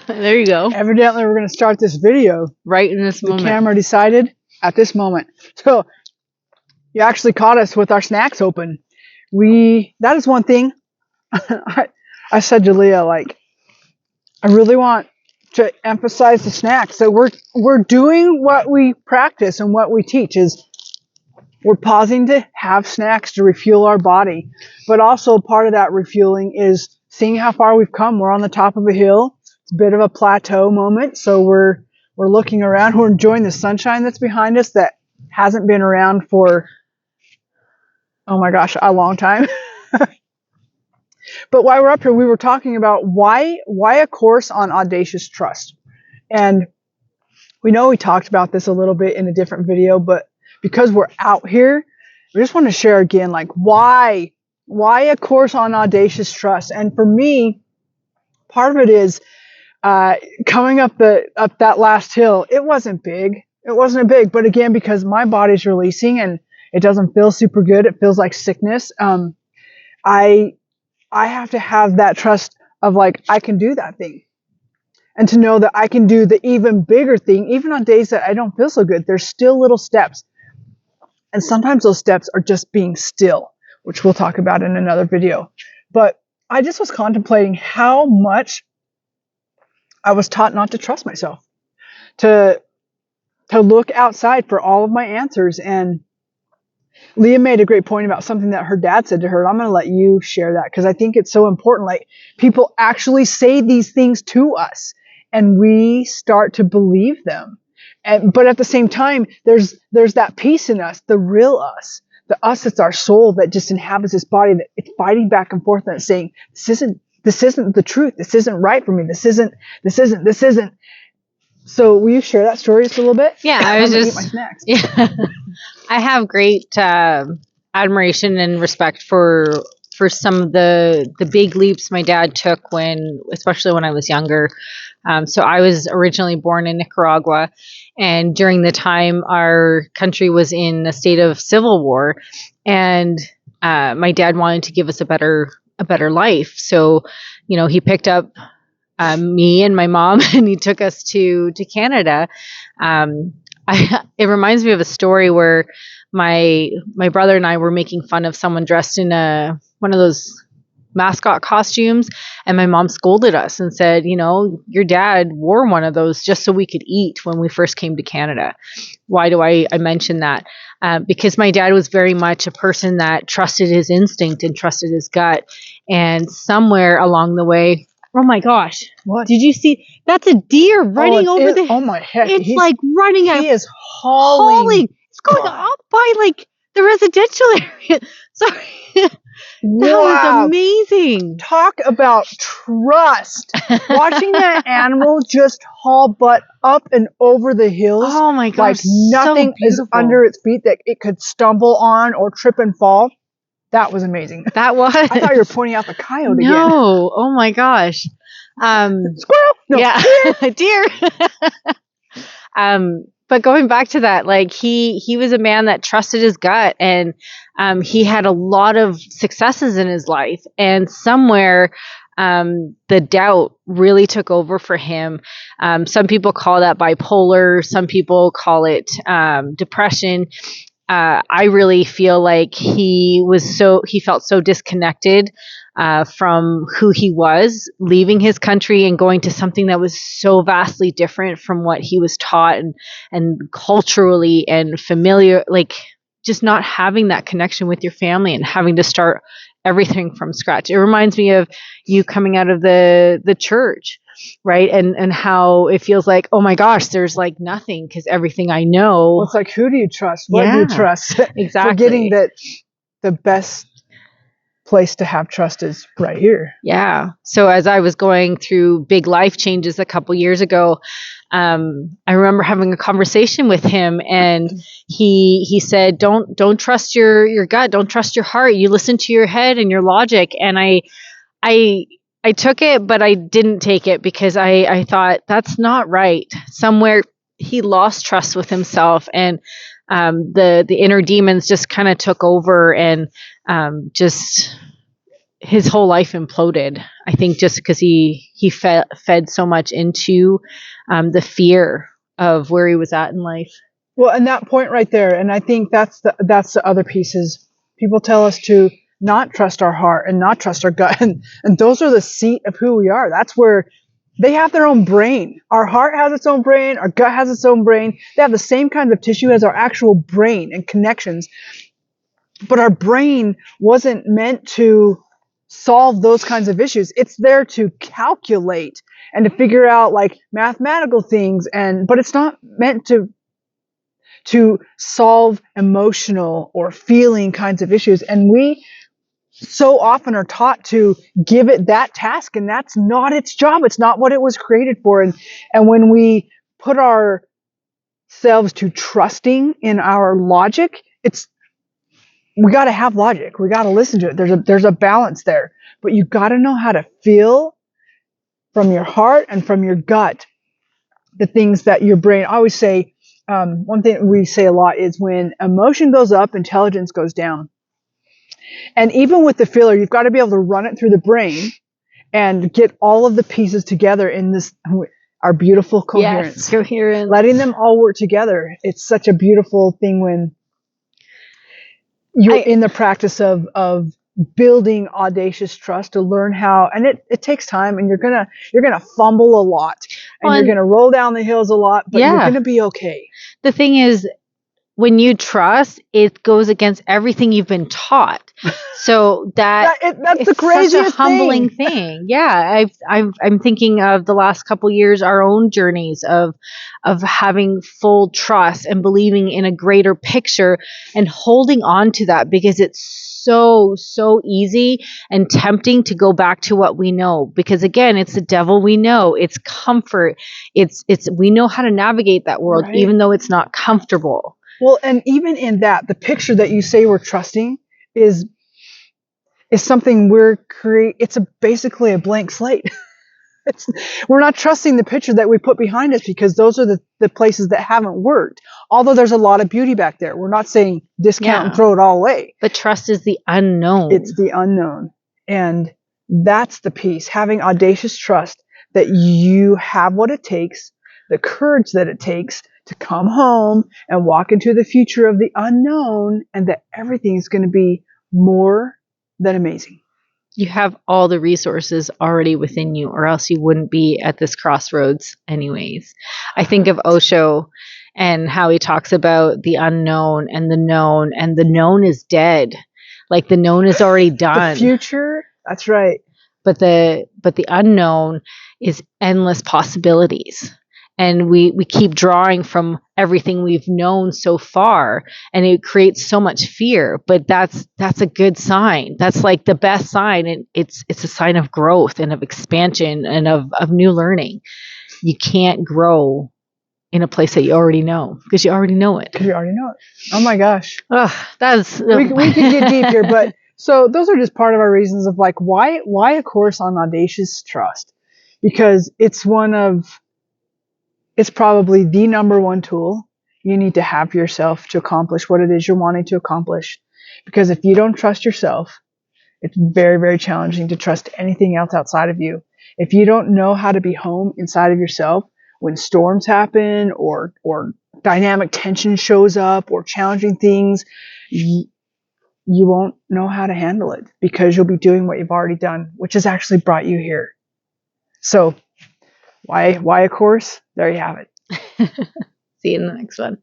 There you go. Evidently, we're going to start this video Right in this moment. The camera decided at this moment. So you actually caught us with our snacks open. That is one thing I said to Leah, like, I really want to emphasize the snacks. So we're doing what we practice and what we teach is we're pausing to have snacks to refuel our body. But also part of that refueling is seeing how far we've come. We're on the top of a hill. It's a bit of a plateau moment. So we're looking around. We're enjoying the sunshine that's behind us that hasn't been around for, oh my gosh, a long time. But while we're up here, we were talking about why a course on audacious trust. And we know we talked about this a little bit in a different video, but because we're out here, we just want to share again, like, why a course on audacious trust? And for me, part of it is coming up that last hill. It wasn't big. But again, because my body's releasing and it doesn't feel super good, it feels like sickness. I have to have that trust of, like, I can do that thing. And to know that I can do the even bigger thing, even on days that I don't feel so good, there's still little steps. And sometimes those steps are just being still, which we'll talk about in another video. But I just was contemplating how much I was taught not to trust myself, to look outside for all of my answers. And Leah made a great point about something that her dad said to her. I'm going to let you share that because I think it's so important. Like, people actually say these things to us and we start to believe them. But at the same time, there's that piece in us, the real us, the us that's our soul that just inhabits this body, that it's fighting back and forth and it's saying, this isn't the truth. This isn't right for me. This isn't. So will you share that story just a little bit? Yeah, I was just eat my snacks. Yeah. I have great admiration and respect for some of the big leaps my dad took especially when I was younger. So I was originally born in Nicaragua, and during the time our country was in a state of civil war, and my dad wanted to give us a better life. So, he picked up me and my mom and he took us to Canada. It reminds me of a story where my brother and I were making fun of someone dressed in one of those mascot costumes, and my mom scolded us and said, your dad wore one of those just so we could eat when we first came to Canada. Why do I mention that? Because my dad was very much a person that trusted his instinct and trusted his gut. And somewhere along the way, oh my gosh, what did you see? That's a deer running over the... Oh my heck. It's like running out. He is hauling. It's going up by like the residential area. Sorry. That was amazing. Talk about trust. Watching that animal just haul butt up and over the hills. Oh my gosh. Like nothing is under its feet that it could stumble on or trip and fall. That was amazing. That was. I thought you were pointing out the coyote again. No. Oh my gosh. Squirrel. No, yeah. Deer. But going back to that, like he was a man that trusted his gut, and he had a lot of successes in his life, and somewhere the doubt really took over for him. Some people call that bipolar. Some people call it depression. I really feel like he felt so disconnected from who he was, leaving his country and going to something that was so vastly different from what he was taught and culturally and familiar, like just not having that connection with your family and having to start everything from scratch. It reminds me of you coming out of the church, right? And how it feels like, oh my gosh, there's like nothing because everything I know. Well, it's like, who do you trust? What do you trust? Exactly. Forgetting that the best place to have trust is right here. Yeah. So as I was going through big life changes a couple years ago, I remember having a conversation with him, and he said, don't trust your gut. Don't trust your heart. You listen to your head and your logic. And I took it, but I didn't take it because I thought that's not right. Somewhere he lost trust with himself, and the inner demons just kind of took over, and just his whole life imploded. I think just because he fed so much into the fear of where he was at in life. Well, and that point right there, and I think that's the other pieces. People tell us to not trust our heart and not trust our gut, and those are the seat of who we are. That's where they have their own brain. Our heart has its own brain. Our gut has its own brain. They have the same kinds of tissue as our actual brain and connections. But our brain wasn't meant to solve those kinds of issues. It's there to calculate and to figure out like mathematical things, but it's not meant to solve emotional or feeling kinds of issues. And we so often are taught to give it that task, and that's not its job. It's not what it was created for. And when we put ourselves to trusting in our logic, we got to have logic. We got to listen to it. There's a balance there, but you got to know how to feel from your heart and from your gut the things that your brain. I always say, one thing we say a lot is when emotion goes up, intelligence goes down. And even with the feeler, you've got to be able to run it through the brain and get all of the pieces together in this, our beautiful coherence. Yes, coherence. Letting them all work together. It's such a beautiful thing when you're in the practice of building audacious trust to learn how, and it takes time, and you're gonna fumble a lot, and you're gonna roll down the hills a lot, but you're gonna be okay. The thing is, when you trust, it goes against everything you've been taught. So that's the craziest such a humbling thing. Yeah, I'm thinking of the last couple years, our own journeys of having full trust and believing in a greater picture and holding on to that, because it's so easy and tempting to go back to what we know, because again, it's the devil we know. It's comfort. It's we know how to navigate that world, right, even though it's not comfortable. Well, and even in that, the picture that you say we're trusting is something it's basically a blank slate. We're not trusting the picture that we put behind us, because those are the places that haven't worked. Although there's a lot of beauty back there. We're not saying discount and throw it all away. But trust is the unknown. It's the unknown. And that's the piece. Having audacious trust that you have what it takes, the courage that it takes to come home and walk into the future of the unknown, and that everything is going to be more than amazing. You have all the resources already within you, or else you wouldn't be at this crossroads anyways. I think of Osho and how he talks about the unknown and the known is dead. Like the known is already done. The future, that's right. But the unknown is endless possibilities. And we keep drawing from everything we've known so far, and it creates so much fear. But that's a good sign. That's like the best sign, and it's a sign of growth and of expansion and of new learning. You can't grow in a place that you already know, because you already know it. You already know it. Oh my gosh. That's we can get deep here, but so those are just part of our reasons of like why a course on audacious trust, because it's probably the number one tool you need to have yourself to accomplish what it is you're wanting to accomplish. Because if you don't trust yourself, it's very, very challenging to trust anything else outside of you. If you don't know how to be home inside of yourself when storms happen or dynamic tension shows up or challenging things, you won't know how to handle it, because you'll be doing what you've already done, which has actually brought you here. So why a course? There you have it. See you in the next one.